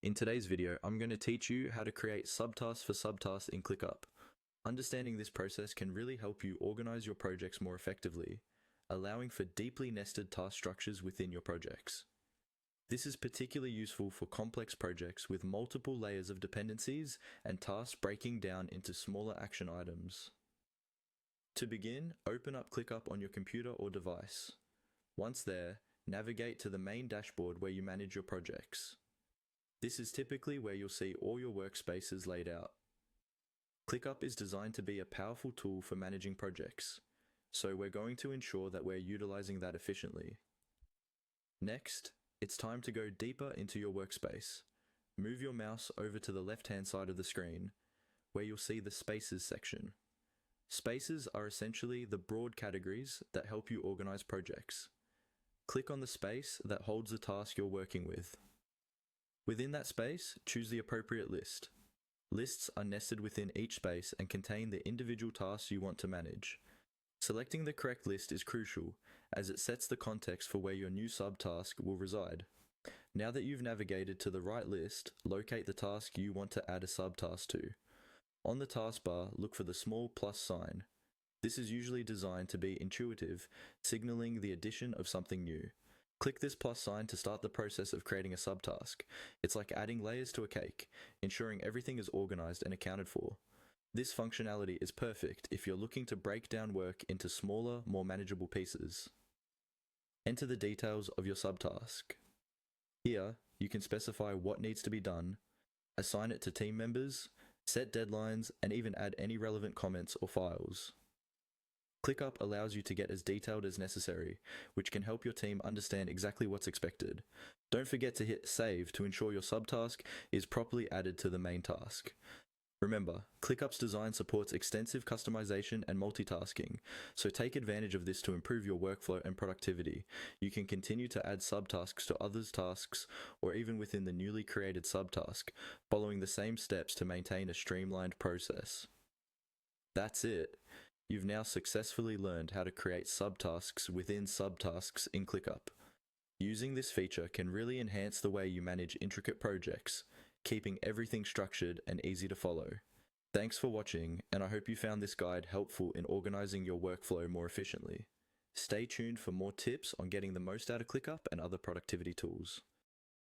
In today's video, I'm going to teach you how to create subtasks for subtasks in ClickUp. Understanding this process can really help you organize your projects more effectively, allowing for deeply nested task structures within your projects. This is particularly useful for complex projects with multiple layers of dependencies and tasks breaking down into smaller action items. To begin, open up ClickUp on your computer or device. Once there, navigate to the main dashboard where you manage your projects. This is typically where you'll see all your workspaces laid out. ClickUp is designed to be a powerful tool for managing projects, so we're going to ensure that we're utilizing that efficiently. Next, it's time to go deeper into your workspace. Move your mouse over to the left-hand side of the screen, where you'll see the Spaces section. Spaces are essentially the broad categories that help you organize projects. Click on the space that holds the task you're working with. Within that space, choose the appropriate list. Lists are nested within each space and contain the individual tasks you want to manage. Selecting the correct list is crucial, as it sets the context for where your new subtask will reside. Now that you've navigated to the right list, locate the task you want to add a subtask to. On the taskbar, look for the small plus sign. This is usually designed to be intuitive, signaling the addition of something new. Click this plus sign to start the process of creating a subtask. It's like adding layers to a cake, ensuring everything is organized and accounted for. This functionality is perfect if you're looking to break down work into smaller, more manageable pieces. Enter the details of your subtask. Here, you can specify what needs to be done, assign it to team members, set deadlines, and even add any relevant comments or files. ClickUp allows you to get as detailed as necessary, which can help your team understand exactly what's expected. Don't forget to hit Save to ensure your subtask is properly added to the main task. Remember, ClickUp's design supports extensive customization and multitasking, so take advantage of this to improve your workflow and productivity. You can continue to add subtasks to others' tasks, or even within the newly created subtask, following the same steps to maintain a streamlined process. That's it. You've now successfully learned how to create subtasks within subtasks in ClickUp. Using this feature can really enhance the way you manage intricate projects, keeping everything structured and easy to follow. Thanks for watching, and I hope you found this guide helpful in organizing your workflow more efficiently. Stay tuned for more tips on getting the most out of ClickUp and other productivity tools.